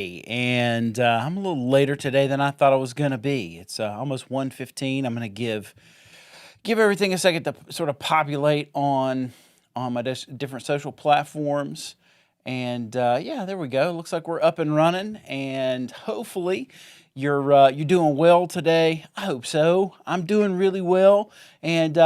And I'm a little later today than I thought I was going to be. It's almost 1:15. I'm going to give everything a second to sort of populate on my different social platforms. And yeah, there we go. Looks like we're up and running, and hopefully you're doing well today. I hope so. I'm doing really well, and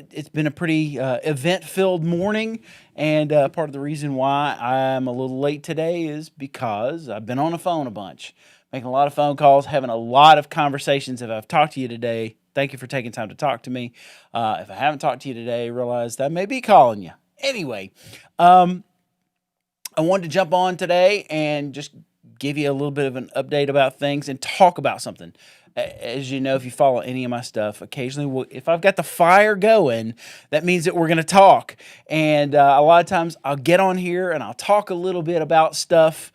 it's been a pretty event-filled morning. And part of the reason why I'm a little late today is because I've been on the phone a bunch, making a lot of phone calls, having a lot of conversations. If I've talked to you today, thank you for taking time to talk to me. If I haven't talked to you today, realize that I may be calling you. Anyway, I wanted to jump on today and just give you a little bit of an update about things and talk about something. As you know, if you follow any of my stuff, occasionally, if I've got the fire going, that means that we're going to talk. And a lot of times I'll get on here and I'll talk a little bit about stuff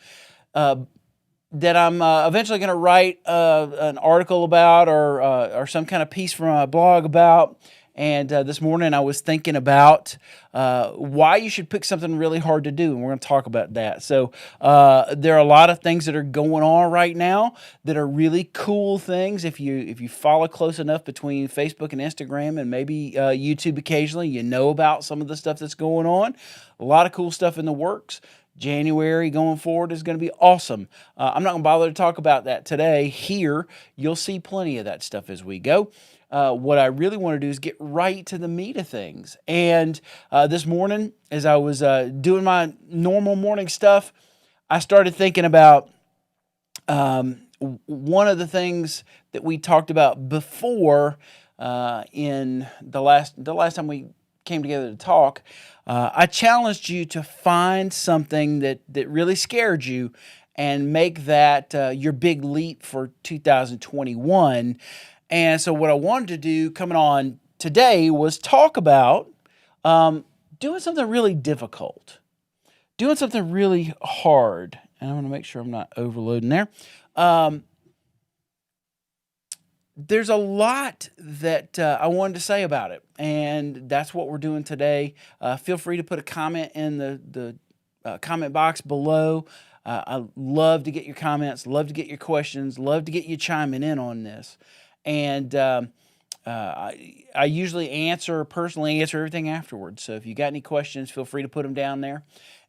that I'm eventually going to write an article about or some kind of piece from a blog about. And this morning I was thinking about why you should pick something really hard to do, and we're going to talk about that. So there are a lot of things that are going on right now that are really cool things. If you follow close enough between Facebook and Instagram and maybe YouTube occasionally, you know about some of the stuff that's going on. A lot of cool stuff in the works. January going forward is going to be awesome. I'm not going to bother to talk about that today here. You'll see plenty of that stuff as we go. What I really want to do is get right to the meat of things. And this morning, as I was doing my normal morning stuff, I started thinking about one of the things that we talked about before in the last time we came together to talk. I challenged you to find something that really scared you and make that your big leap for 2021. And so what I wanted to do coming on today was talk about doing something really difficult, doing something really hard. And I'm going to make sure I'm not overloading there. There's a lot that I wanted to say about it, and that's what we're doing today. Feel free to put a comment in the comment box below. I love to get your comments, love to get your questions, love to get you chiming in on this. And I usually personally answer everything afterwards. So if you got any questions, feel free to put them down there.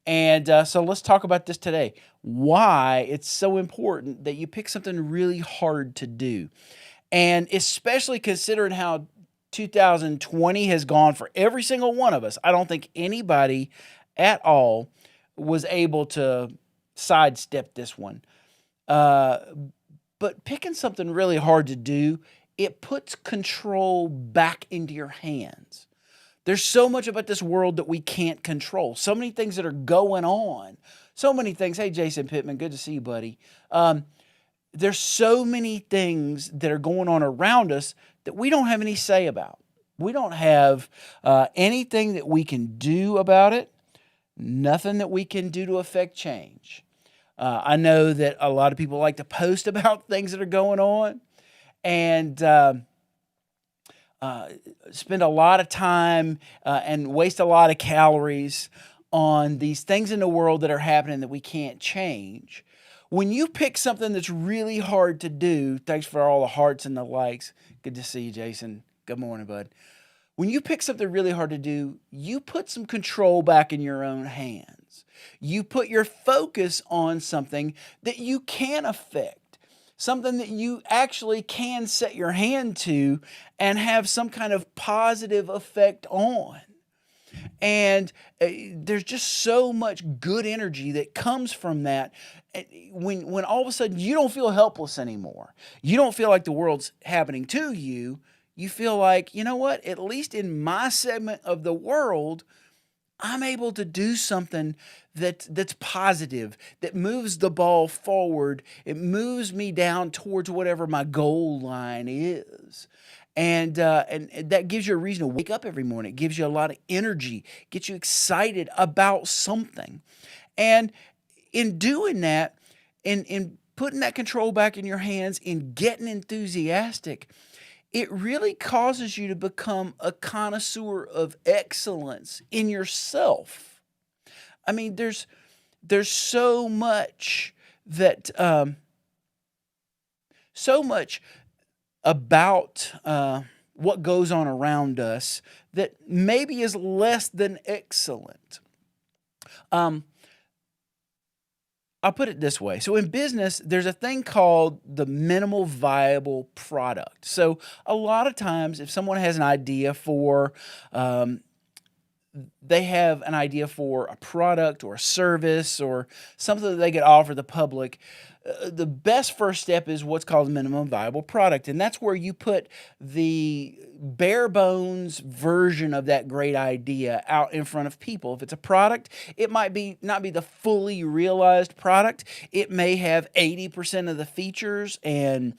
And so let's talk about this today. Why it's so important that you pick something really hard to do. And especially considering how 2020 has gone for every single one of us. I don't think anybody at all was able to sidestep this one. But picking something really hard to do, it puts control back into your hands. There's so much about this world that we can't control. So many things that are going on. So many things. Hey, Jason Pittman, good to see you, buddy. There's so many things that are going on around us that we don't have any say about. We don't have anything that we can do about it, nothing that we can do to affect change. I know that a lot of people like to post about things that are going on and spend a lot of time and waste a lot of calories on these things in the world that are happening that we can't change. When you pick something that's really hard to do, thanks for all the hearts and the likes. Good to see you, Jason. Good morning, bud. When you pick something really hard to do, you put some control back in your own hands. You put your focus on something that you can affect, something that you actually can set your hand to and have some kind of positive effect on. And there's just so much good energy that comes from that. When all of a sudden you don't feel helpless anymore, you don't feel like the world's happening to you. You feel like, you know what, at least in my segment of the world, I'm able to do something that's positive, that moves the ball forward. It moves me down towards whatever my goal line is. And that gives you a reason to wake up every morning. It gives you a lot of energy, gets you excited about something. And in doing that, in putting that control back in your hands, in getting enthusiastic, it really causes you to become a connoisseur of excellence in yourself. I mean, there's so much that so much about what goes on around us that maybe is less than excellent. Um, I'll put it this way. So in business, there's a thing called the minimal viable product. So a lot of times, if someone has an idea for um, they have an idea for a product or a service or something that they could offer the public, the best first step is what's called a minimum viable product. And that's where you put the bare bones version of that great idea out in front of people. If it's a product, it might be not be the fully realized product. It may have 80% of the features and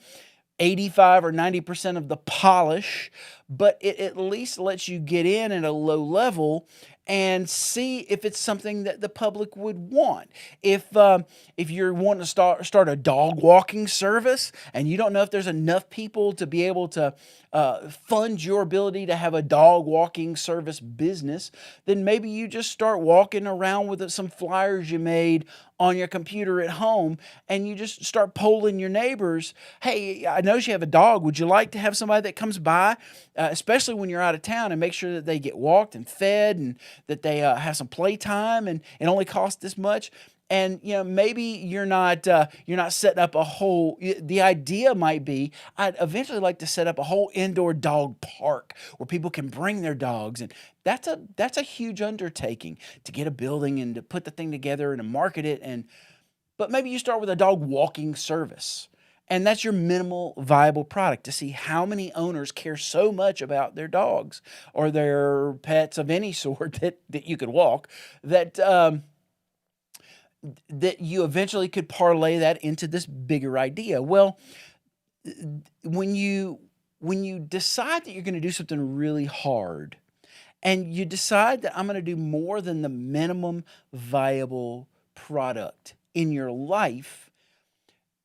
85 or 90% of the polish, but it at least lets you get in at a low level and see if it's something that the public would want. If you're wanting to start a dog walking service and you don't know if there's enough people to be able to fund your ability to have a dog walking service business, then maybe you just start walking around with some flyers you made on your computer at home, and you just start polling your neighbors. Hey, I notice you have a dog. Would you like to have somebody that comes by, especially when you're out of town, and make sure that they get walked and fed and that they have some playtime, and it only costs this much? And maybe you're not setting up a whole. The idea might be, I'd eventually like to set up a whole indoor dog park where people can bring their dogs, and that's a huge undertaking to get a building and to put the thing together and to market it. But maybe you start with a dog walking service, and that's your minimal viable product, to see how many owners care so much about their dogs or their pets of any sort that you could walk, that you eventually could parlay that into this bigger idea. Well, when you decide that you're going to do something really hard, and you decide that I'm going to do more than the minimum viable product in your life,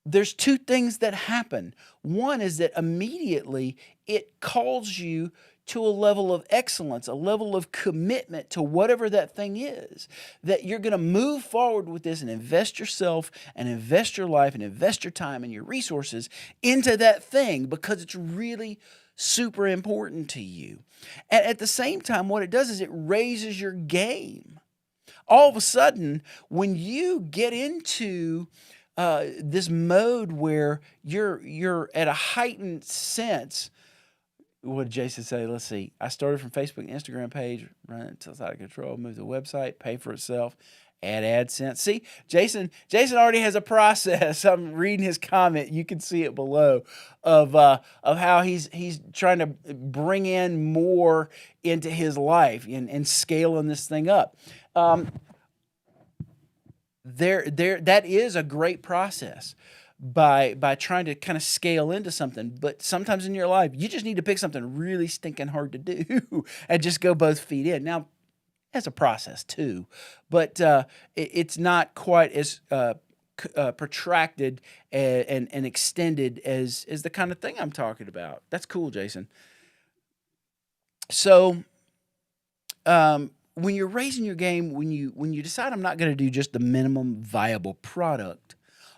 there's two things that happen. One is that immediately it calls you to a level of excellence, a level of commitment to whatever that thing is, that you're going to move forward with this and invest yourself and invest your life and invest your time and your resources into that thing because it's really super important to you. And at the same time, what it does is it raises your game. All of a sudden, when you get into this mode where you're at a heightened sense. What did Jason say? Let's see. I started from Facebook and Instagram page, run it until it's out of control, move the website, pay for itself, add AdSense. See, Jason already has a process. I'm reading his comment. You can see it below of how he's trying to bring in more into his life and scaling this thing up. That is a great process by trying to kind of scale into something. But sometimes in your life, you just need to pick something really stinking hard to do and just go both feet in. Now, that's a process too, but it's not quite as protracted and extended as the kind of thing I'm talking about. That's cool, Jason. So when you're raising your game, when you decide I'm not going to do just the minimum viable product,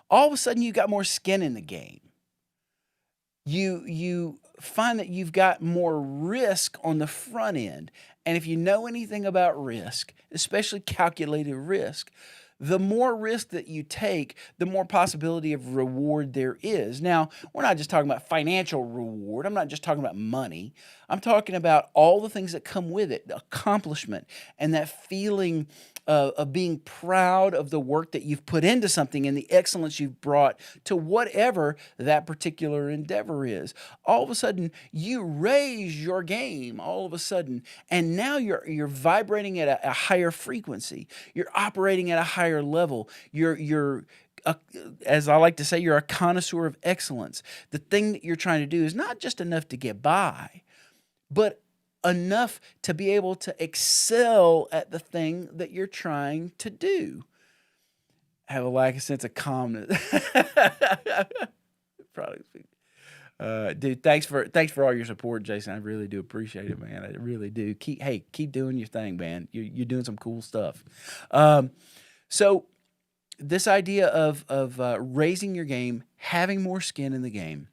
all of a sudden you got more skin in the game. You find that you've got more risk on the front end. And if you know anything about risk, especially calculated risk, the more risk that you take, the more possibility of reward there is. Now, we're not just talking about financial reward. I'm not just talking about money. I'm talking about all the things that come with it, the accomplishment, and that feeling of being proud of the work that you've put into something and the excellence you've brought to whatever that particular endeavor is. All of a sudden, you raise your game all of a sudden, and now you're vibrating at a higher frequency. You're operating at a higher level. You're as I like to say, you're a connoisseur of excellence. The thing that you're trying to do is not just enough to get by, but enough to be able to excel at the thing that you're trying to do. Have a lack of sense of calmness. Probably, dude. Thanks for all your support, Jason. I really do appreciate it, man. I really do. Keep doing your thing, man. You're doing some cool stuff. So this idea of raising your game, having more skin in the game,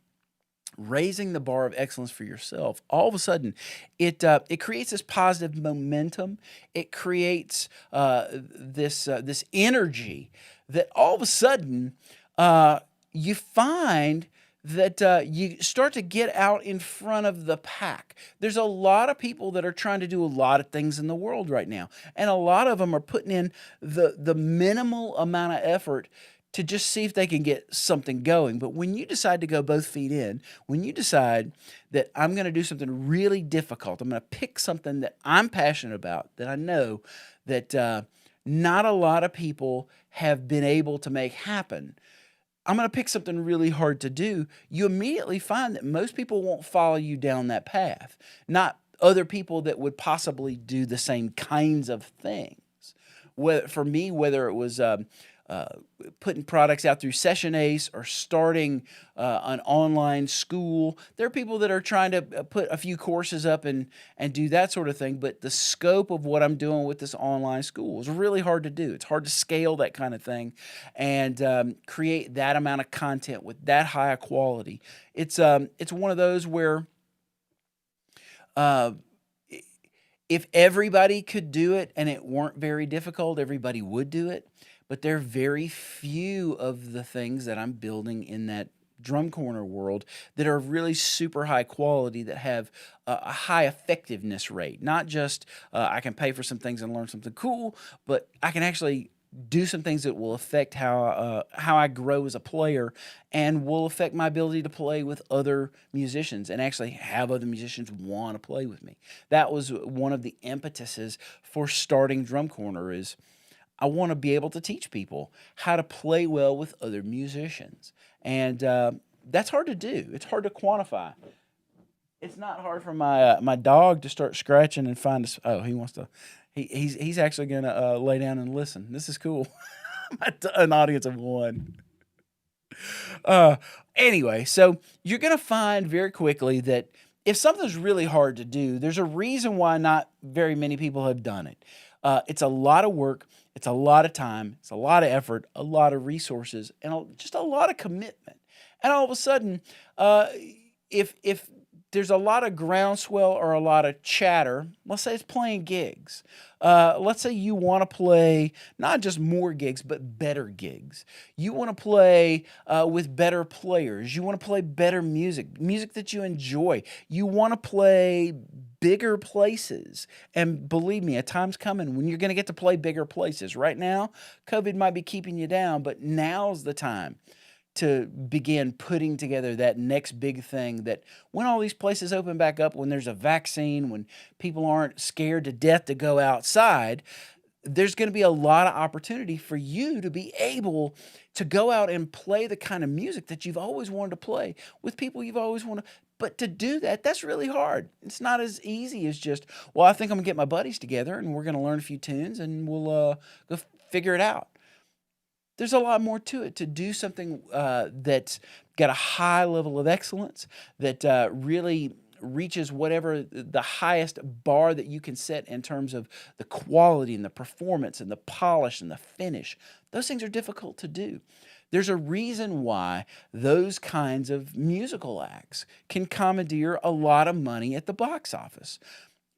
raising the bar of excellence for yourself, all of a sudden, it creates this positive momentum. It creates this energy that all of a sudden uh, you find that you start to get out in front of the pack. There's a lot of people that are trying to do a lot of things in the world right now, and a lot of them are putting in the minimal amount of effort to just see if they can get something going. But when you decide to go both feet in, when you decide that I'm going to do something really difficult, I'm going to pick something that I'm passionate about, that I know that not a lot of people have been able to make happen. I'm going to pick something really hard to do. You immediately find that most people won't follow you down that path, not other people that would possibly do the same kinds of things. For me, whether it was uh, putting products out through Session Ace or starting an online school, there are people that are trying to put a few courses up and do that sort of thing. But the scope of what I'm doing with this online school is really hard to do. It's hard to scale that kind of thing and create that amount of content with that high a quality. It's one of those where uh, if everybody could do it and it weren't very difficult, everybody would do it. But there are very few of the things that I'm building in that drum corner world that are really super high quality, that have a high effectiveness rate. Not just I can pay for some things and learn something cool, but I can actually do some things that will affect how I grow as a player, and will affect my ability to play with other musicians and actually have other musicians want to play with me. That was one of the impetuses for starting Drum Corner. Is I want to be able to teach people how to play well with other musicians, and that's hard to do. It's hard to quantify. It's not hard for my dog to start scratching and find us. Oh, he wants to. He's actually gonna lay down and listen. This is cool. An audience of one. Uh, anyway, so you're going to find very quickly that if something's really hard to do, there's a reason why not very many people have done it. It's a lot of work, it's a lot of time, it's a lot of effort, a lot of resources, and just a lot of commitment. And all of a sudden, uh, if there's a lot of groundswell or a lot of chatter, let's say it's playing gigs. Let's say you want to play not just more gigs, but better gigs. You want to play with better players. You want to play better music, music that you enjoy. You want to play bigger places. And believe me, a time's coming when you're going to get to play bigger places. Right now, COVID might be keeping you down, but now's the time to begin putting together that next big thing, that when all these places open back up, when there's a vaccine, when people aren't scared to death to go outside, there's going to be a lot of opportunity for you to be able to go out and play the kind of music that you've always wanted to play with people you've always wanted. But to do that, that's really hard. It's not as easy as just, well, I think I'm gonna get my buddies together and we're gonna learn a few tunes and we'll go figure it out. There's a lot more to it, to do something that's got a high level of excellence, that really reaches whatever the highest bar that you can set in terms of the quality and the performance and the polish and the finish. Those things are difficult to do. There's a reason why those kinds of musical acts can commandeer a lot of money at the box office,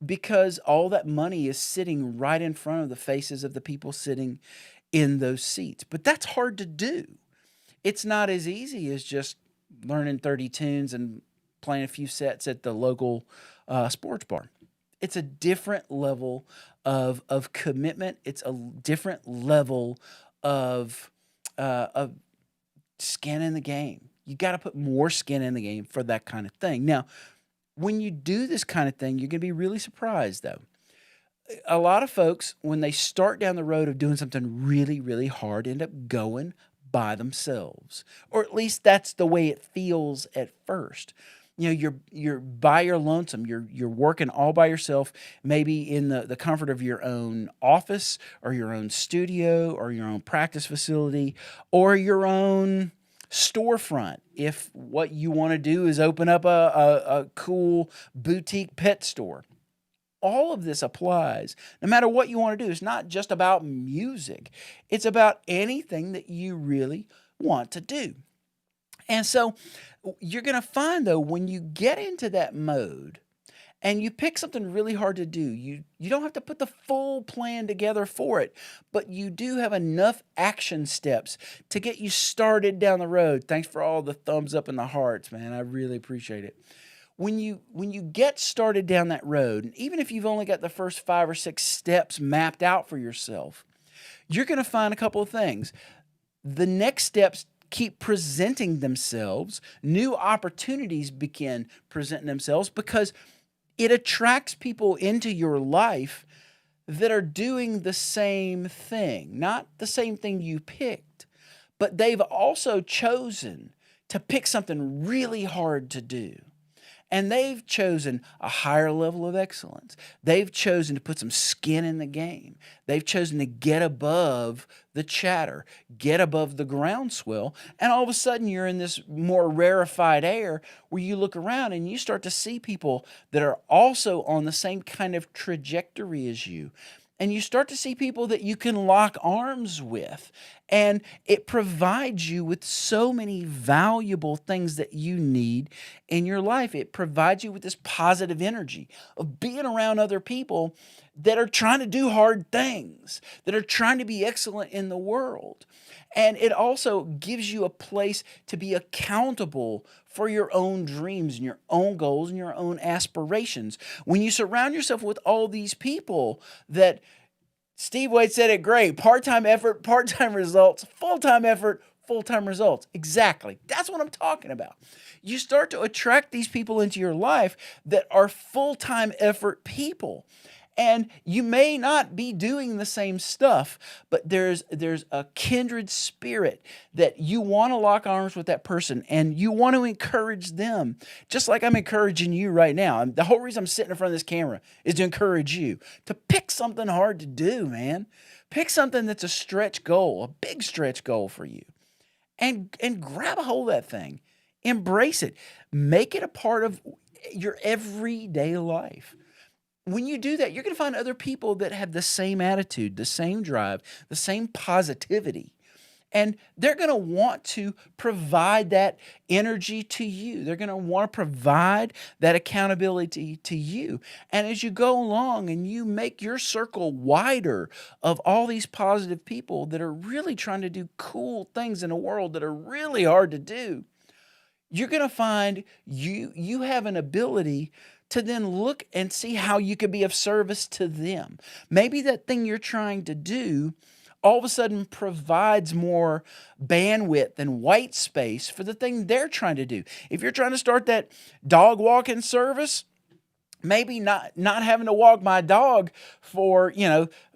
because all that money is sitting right in front of the faces of the people sitting in those seats. But that's hard to do. It's not as easy as just learning 30 tunes and playing a few sets at the local sports bar. It's a different level of commitment. It's a different level of skin in the game. You got to put more skin in the game for that kind of thing. Now, when you do this kind of thing, you're going to be really surprised, though. A lot of folks, when they start down the road of doing something really, really hard, end up going by themselves, or at least that's the way it feels at first. You know, you're by your lonesome. You're working all by yourself, maybe in the comfort of your own office or your own studio or your own practice facility or your own storefront. If what you want to do is open up a cool boutique pet store, all of this applies no matter what you want to do. It's not just about music, it's about anything that you really want to do. And so you're going to find, though, when you get into that mode and you pick something really hard to do, you don't have to put the full plan together for it, but you do have enough action steps to get you started down the road. Thanks for all the thumbs up and the hearts, man. I really appreciate it. When you get started down that road, and even if you've only got the first 5 or 6 steps mapped out for yourself, you're going to find a couple of things. The next steps keep presenting themselves, new opportunities begin presenting themselves because it attracts people into your life that are doing the same thing, not the same thing you picked, but they've also chosen to pick something really hard to do. And they've chosen a higher level of excellence. They've chosen to put some skin in the game. They've chosen to get above the chatter, get above the groundswell. And all of a sudden, you're in this more rarefied air where you look around and you start to see people that are also on the same kind of trajectory as you. And you start to see people that you can lock arms with. And it provides you with so many valuable things that you need in your life. It provides you with this positive energy of being around other people that are trying to do hard things, that are trying to be excellent in the world. And it also gives you a place to be accountable for your own dreams and your own goals and your own aspirations. When you surround yourself with all these people that Steve Wade said it great, part-time effort, part-time results, full-time effort, full-time results. Exactly. That's what I'm talking about. You start to attract these people into your life that are full-time effort people. And you may not be doing the same stuff, but there's a kindred spirit that you want to lock arms with that person and you want to encourage them, just like I'm encouraging you right now. And the whole reason I'm sitting in front of this camera is to encourage you to pick something hard to do, man. Pick something that's a stretch goal, a big stretch goal for you, and grab a hold of that thing. Embrace it. Make it a part of your everyday life. When you do that, you're going to find other people that have the same attitude, the same drive, the same positivity. And they're going to want to provide that energy to you. They're going to want to provide that accountability to you. And as you go along and you make your circle wider of all these positive people that are really trying to do cool things in a world that are really hard to do, you're going to find you have an ability to then look and see how you could be of service to them. Maybe that thing you're trying to do all of a sudden provides more bandwidth and white space for the thing they're trying to do. If you're trying to start that dog walking service, maybe not having to walk my dog for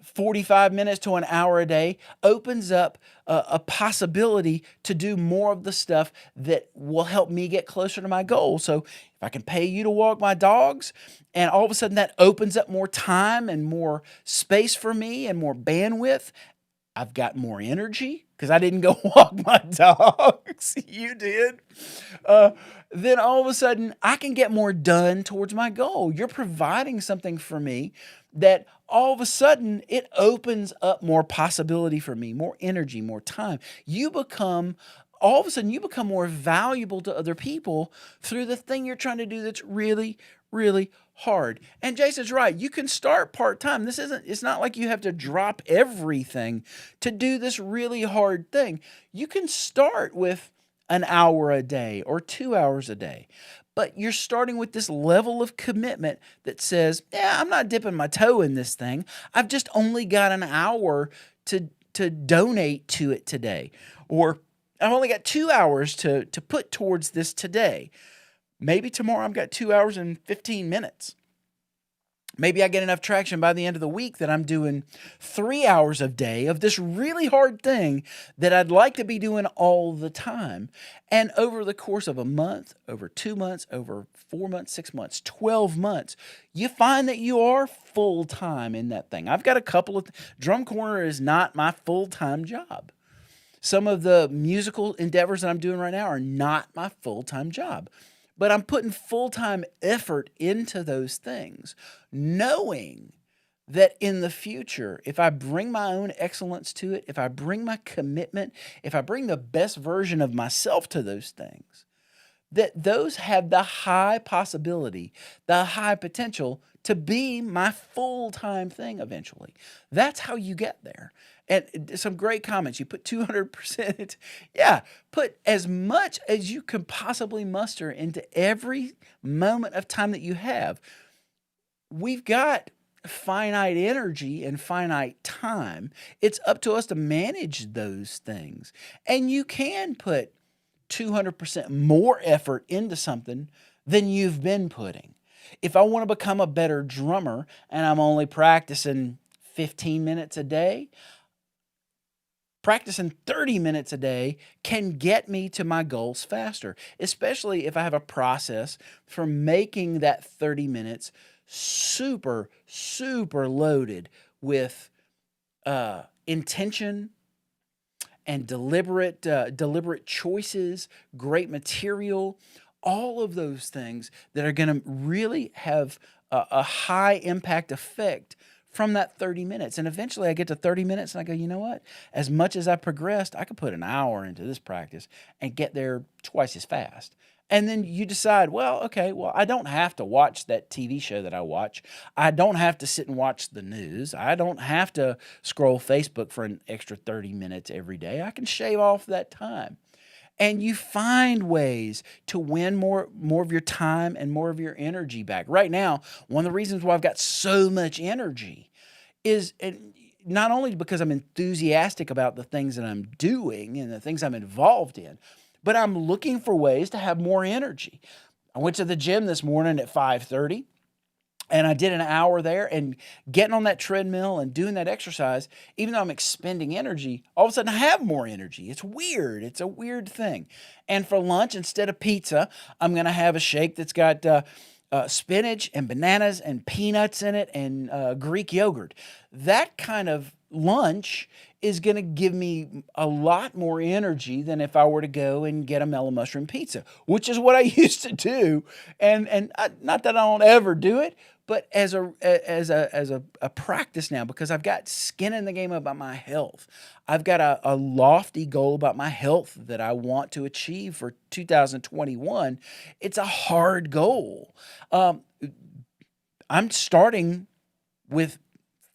45 minutes to an hour a day opens up a possibility to do more of the stuff that will help me get closer to my goal. So if I can pay you to walk my dogs, and all of a sudden that opens up more time and more space for me and more bandwidth, I've got more energy because I didn't go walk my dogs. You did. Then all of a sudden I can get more done towards my goal. You're providing something for me that all of a sudden it opens up more possibility for me, more energy, more time. All of a sudden you become more valuable to other people through the thing you're trying to do that's really, really hard. And Jason's right. You can start part-time. It's not like you have to drop everything to do this really hard thing. You can start with an hour a day or 2 hours a day. But you're starting with this level of commitment that says, yeah, I'm not dipping my toe in this thing. I've just only got an hour to donate to it today. Or I've only got 2 hours to put towards this today. Maybe tomorrow I've got 2 hours and 15 minutes. Maybe I get enough traction by the end of the week that I'm doing 3 hours a day of this really hard thing that I'd like to be doing all the time. And over the course of a month, over 2 months, over 4 months, 6 months, 12 months, you find that you are full-time in that thing. I've got a couple of... Drum Corner is not my full-time job. Some of the musical endeavors that I'm doing right now are not my full-time job. but I'm putting full-time effort into those things, knowing that in the future, if I bring my own excellence to it, if I bring my commitment, if I bring the best version of myself to those things, that those have the high possibility, the high potential to be my full time thing eventually. That's how you get there. And some great comments. You put 200%. Yeah, put as much as you can possibly muster into every moment of time that you have. We've got finite energy and finite time. It's up to us to manage those things. And you can put 200% more effort into something than you've been putting. If I want to become a better drummer and I'm only practicing 15 minutes a day, practicing 30 minutes a day can get me to my goals faster, especially if I have a process for making that 30 minutes super, super loaded with intention and deliberate choices, great material, all of those things that are going to really have a high impact effect from that 30 minutes. And eventually I get to 30 minutes and I go, you know what? As much as I progressed, I could put an hour into this practice and get there twice as fast. And then you decide, well, okay, well, I don't have to watch that TV show that I watch. I don't have to sit and watch the news. I don't have to scroll Facebook for an extra 30 minutes every day. I can shave off that time. And you find ways to win more of your time and more of your energy back. Right now, one of the reasons why I've got so much energy is not only because I'm enthusiastic about the things that I'm doing and the things I'm involved in, but I'm looking for ways to have more energy. I went to the gym this morning at 5:30. And I did an hour there, and getting on that treadmill and doing that exercise, even though I'm expending energy, all of a sudden I have more energy. It's weird. It's a weird thing. And for lunch, instead of pizza, I'm going to have a shake that's got spinach and bananas and peanuts in it and Greek yogurt. That kind of lunch is going to give me a lot more energy than if I were to go and get a mellow mushroom pizza, which is what I used to do. And not that I don't ever do it, but as a practice now, because I've got skin in the game about my health. I've got a lofty goal about my health that I want to achieve for 2021. It's a hard goal. I'm starting with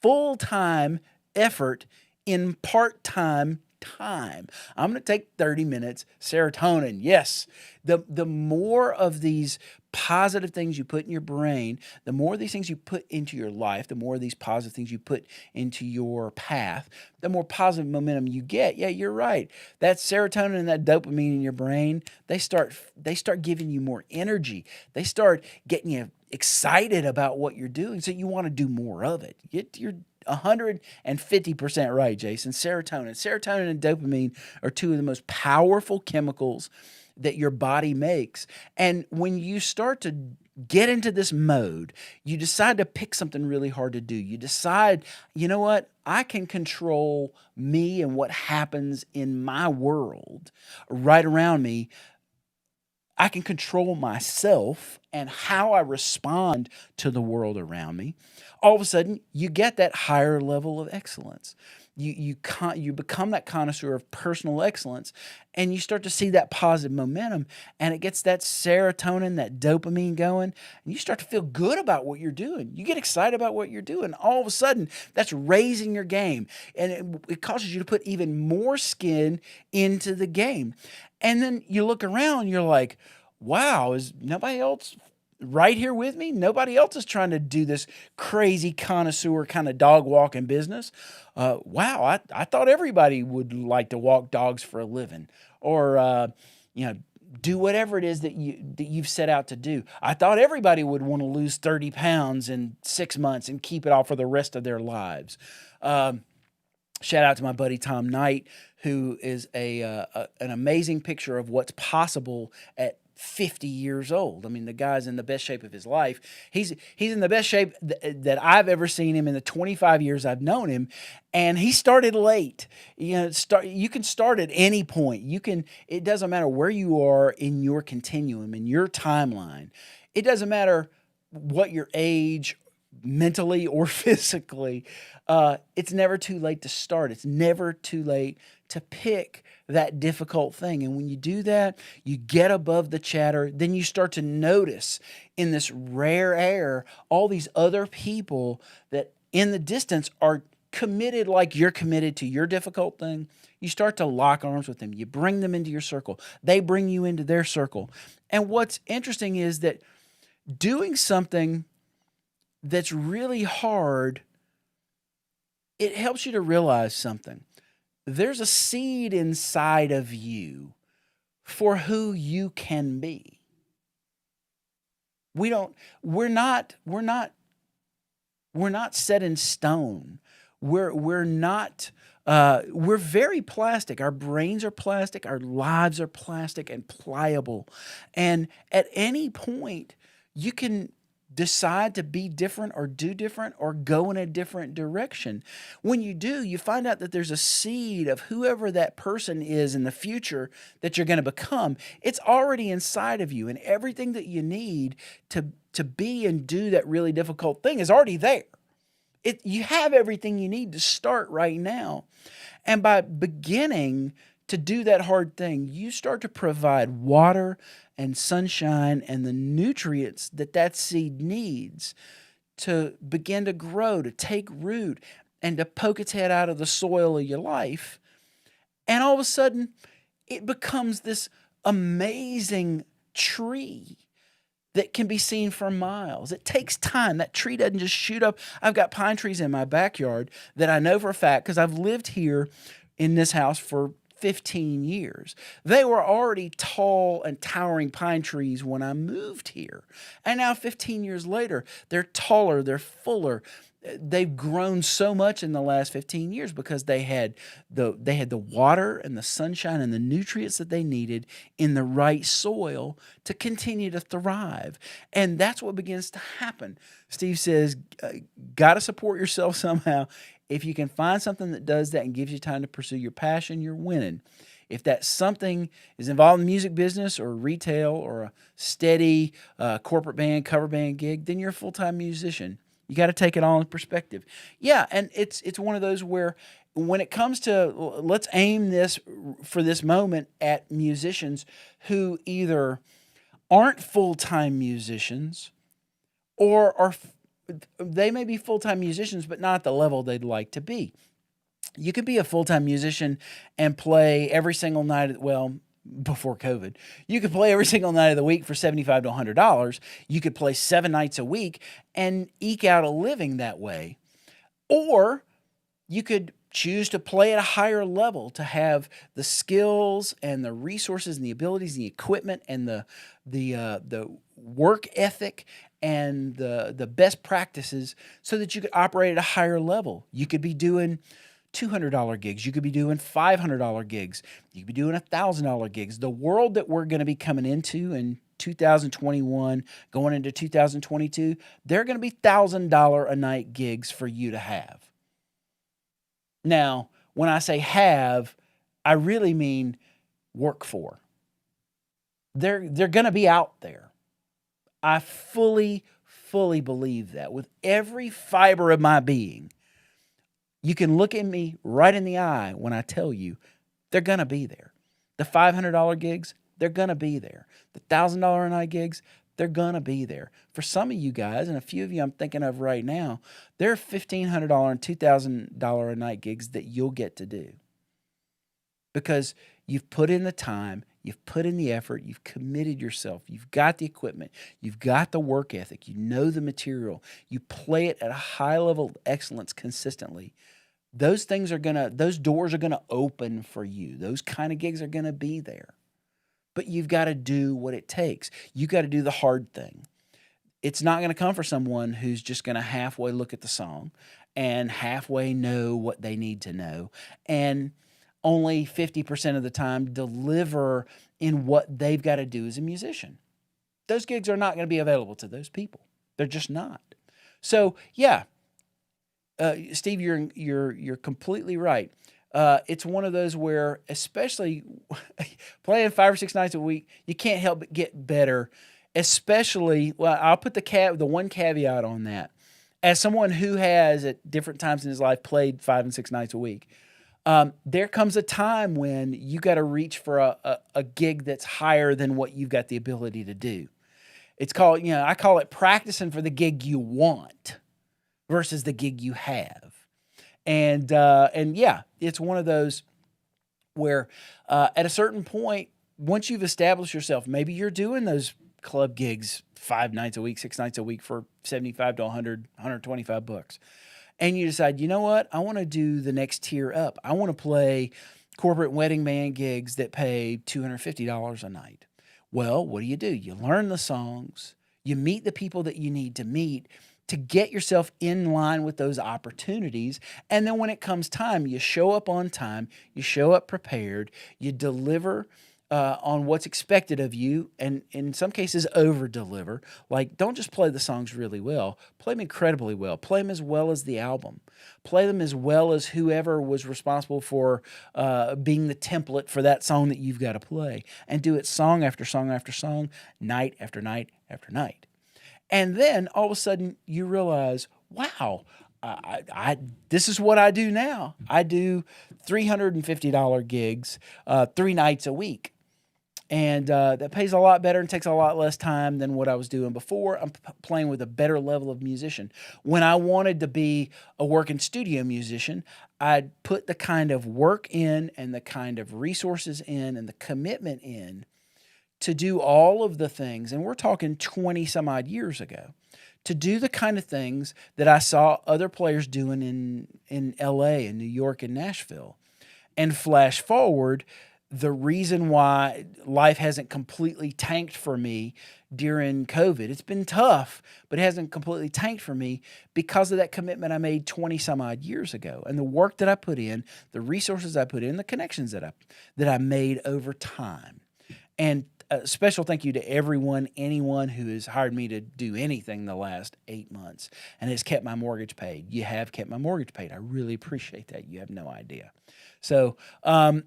full-time effort in part-time time. I'm going to take 30 minutes. Serotonin, yes. The more of these positive things you put in your brain, the more of these things you put into your life, the more of these positive things you put into your path, the more positive momentum you get. Yeah, you're right. That serotonin and that dopamine in your brain, they start giving you more energy. They start getting you excited about what you're doing, so you want to do more of it. You're 150% right, Jason. Serotonin and dopamine are two of the most powerful chemicals that your body makes. And when you start to get into this mode, you decide to pick something really hard to do. You decide, you know what? I can control me and what happens in my world right around me. I can control myself and how I respond to the world around me. All of a sudden, you get that higher level of excellence. You become that connoisseur of personal excellence, and you start to see that positive momentum, and it gets that serotonin, that dopamine going, and you start to feel good about what you're doing. You get excited about what you're doing. All of a sudden, that's raising your game, and it causes you to put even more skin into the game. And then you look around, and you're like, wow, is nobody else right here with me? Nobody else is trying to do this crazy connoisseur kind of dog walking business. Wow, I thought everybody would like to walk dogs for a living, or do whatever it is that you've set out to do. I thought everybody would want to lose 30 pounds in 6 months and keep it all for the rest of their lives. Shout out to my buddy Tom Knight, who is an amazing picture of what's possible at 50 years old. I mean, the guy's in the best shape of his life. He's in the best shape that I've ever seen him in the 25 years I've known him, and he started late. You can start at any point. It doesn't matter where you are in your continuum, in your timeline. It doesn't matter what your age, mentally or physically. It's never too late to start. It's never too late to pick that difficult thing. And when you do that, you get above the chatter. Then you start to notice in this rare air all these other people that in the distance are committed like you're committed to your difficult thing. You start to lock arms with them. You bring them into your circle. They bring you into their circle. And what's interesting is that doing something that's really hard, it helps you to realize something. There's a seed inside of you for who you can be. We don't we're not we're not we're not set in stone. We're not we're very plastic. Our brains are plastic, our lives are plastic and pliable. And at any point you can decide to be different or do different or go in a different direction. When you do, you find out that there's a seed of whoever that person is in the future that you're going to become. It's already inside of you, and everything that you need to be and do that really difficult thing is already there. You have everything you need to start right now. And by beginning to do that hard thing, you start to provide water and sunshine and the nutrients that seed needs to begin to grow, to take root, and to poke its head out of the soil of your life. And all of a sudden, it becomes this amazing tree that can be seen for miles. It takes time. That tree doesn't just shoot up. I've got pine trees in my backyard that I know for a fact because I've lived here in this house for 15 years. They were already tall and towering pine trees when I moved here. And now 15 years later, they're taller, they're fuller. They've grown so much in the last 15 years because they had the water and the sunshine and the nutrients that they needed in the right soil to continue to thrive. And that's what begins to happen. Steve says, got to support yourself somehow. If you can find something that does that and gives you time to pursue your passion, you're winning. If that something is involved in the music business or retail or a steady corporate band, cover band gig, then you're a full-time musician. You got to take it all in perspective. Yeah, and it's one of those where when it comes to, let's aim this for this moment at musicians who either aren't full-time musicians or they may be full-time musicians, but not at the level they'd like to be. You could be a full-time musician and play every single night, before COVID, you could play every single night of the week for $75 to $100. You could play 7 nights a week and eke out a living that way. Or you could choose to play at a higher level, to have the skills and the resources and the abilities and the equipment and the work ethic and the best practices so that you could operate at a higher level. You could be doing $200 gigs. You could be doing $500 gigs. You could be doing $1,000 gigs. The world that we're going to be coming into in 2021, going into 2022, there are going to be $1,000 a night gigs for you to have. Now, when I say have, I really mean work for. They're going to be out there. I fully believe that with every fiber of my being. You can look at me right in the eye when I tell you they're going to be there. The $500 gigs, they're going to be there. The $1,000 a night gigs, they're going to be there. For some of you guys, and a few of you I'm thinking of right now, there are $1,500 and $2,000 a night gigs that you'll get to do. Because you've put in the time, you've put in the effort, you've committed yourself, you've got the equipment, you've got the work ethic, you know the material, you play it at a high level of excellence consistently. Those doors are gonna open for you. Those kind of gigs are gonna be there. But you've got to do what it takes. You got to do the hard thing. It's not going to come for someone who's just going to halfway look at the song and halfway know what they need to know and only 50% of the time deliver in what they've got to do as a musician. Those gigs are not going to be available to those people. They're just not. So yeah, Steve, you're completely right. It's one of those where, especially playing 5 or 6 nights a week, you can't help but get better. Especially, well, I'll put the one caveat on that. As someone who has at different times in his life played 5 and 6 nights a week, there comes a time when you got to reach for a gig that's higher than what you've got the ability to do. It's called, I call it practicing for the gig you want versus the gig you have. And yeah, it's one of those where at a certain point, once you've established yourself, maybe you're doing those club gigs 5 nights a week, 6 nights a week for 75 to 100, 125 bucks. And you decide, you know what? I want to do the next tier up. I want to play corporate wedding band gigs that pay $250 a night. Well, what do? You learn the songs, you meet the people that you need to meet to get yourself in line with those opportunities. And then when it comes time, you show up on time, you show up prepared, you deliver on what's expected of you, and in some cases over deliver. Like, don't just play the songs really well, play them incredibly well, play them as well as the album, play them as well as whoever was responsible for being the template for that song that you've got to play, and do it song after song after song, night after night after night. And then all of a sudden you realize, wow, this is what I do now. I do $350 gigs 3 nights a week. And that pays a lot better and takes a lot less time than what I was doing before. I'm playing with a better level of musician. When I wanted to be a working studio musician, I'd put the kind of work in and the kind of resources in and the commitment in to do all of the things, and we're talking 20 some odd years ago, to do the kind of things that I saw other players doing in LA and New York and Nashville. And flash forward, the reason why life hasn't completely tanked for me during COVID, it's been tough, but it hasn't completely tanked for me because of that commitment I made 20 some odd years ago, and the work that I put in, the resources I put in, the connections that I made over time. And a special thank you to anyone who has hired me to do anything the last 8 months and has kept my mortgage paid. You have kept my mortgage paid. I really appreciate that. You have no idea. So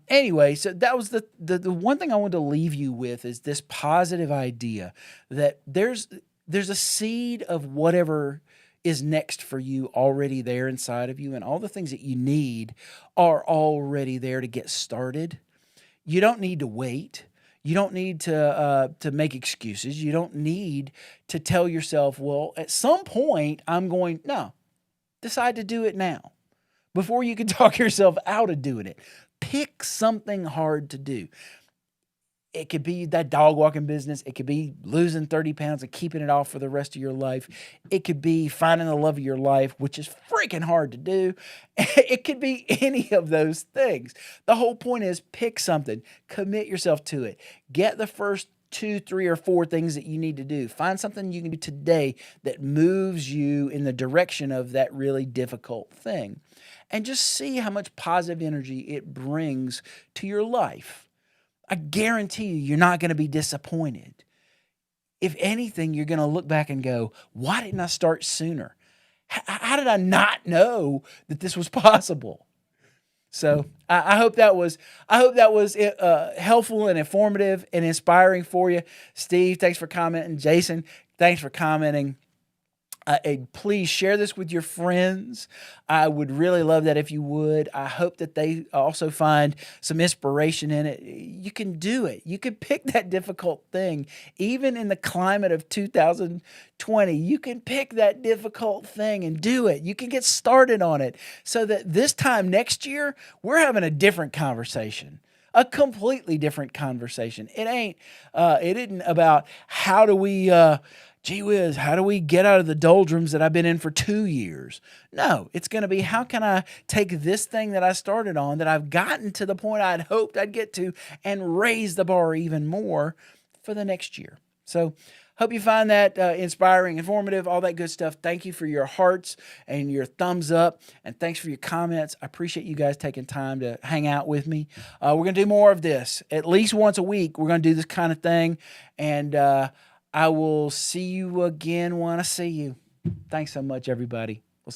anyway, so that was the one thing I wanted to leave you with is this positive idea that there's a seed of whatever is next for you already there inside of you, and all the things that you need are already there to get started. You don't need to wait. You don't need to make excuses. You don't need to tell yourself, well, at some point no, decide to do it now before you can talk yourself out of doing it. Pick something hard to do. It could be that dog walking business. It could be losing 30 pounds and keeping it off for the rest of your life. It could be finding the love of your life, which is freaking hard to do. It could be any of those things. The whole point is pick something, commit yourself to it. Get the first 2, 3, or 4 things that you need to do. Find something you can do today that moves you in the direction of that really difficult thing. And just see how much positive energy it brings to your life. I guarantee you're not going to be disappointed. If anything, you're going to look back and go, why didn't I start sooner? How did I not know that this was possible? So I hope that was helpful and informative and inspiring for you. Steve, thanks for commenting. Jason, thanks for commenting. Please share this with your friends. I would really love that if you would. I hope that they also find some inspiration in it. You can do it. You can pick that difficult thing. Even in the climate of 2020, you can pick that difficult thing and do it. You can get started on it so that this time next year, we're having a different conversation. A completely different conversation. It isn't about how do we gee whiz, how do we get out of the doldrums that I've been in for 2 years? No, it's going to be how can I take this thing that I started on, that I've gotten to the point I'd hoped I'd get to, and raise the bar even more for the next year. So Hope you find that inspiring, informative, all that good stuff. Thank you for your hearts and your thumbs up, and thanks for your comments. I appreciate you guys taking time to hang out with me. We're going to do more of this. At least once a week, we're going to do this kind of thing, and I will see you again when I see you. Thanks so much, everybody.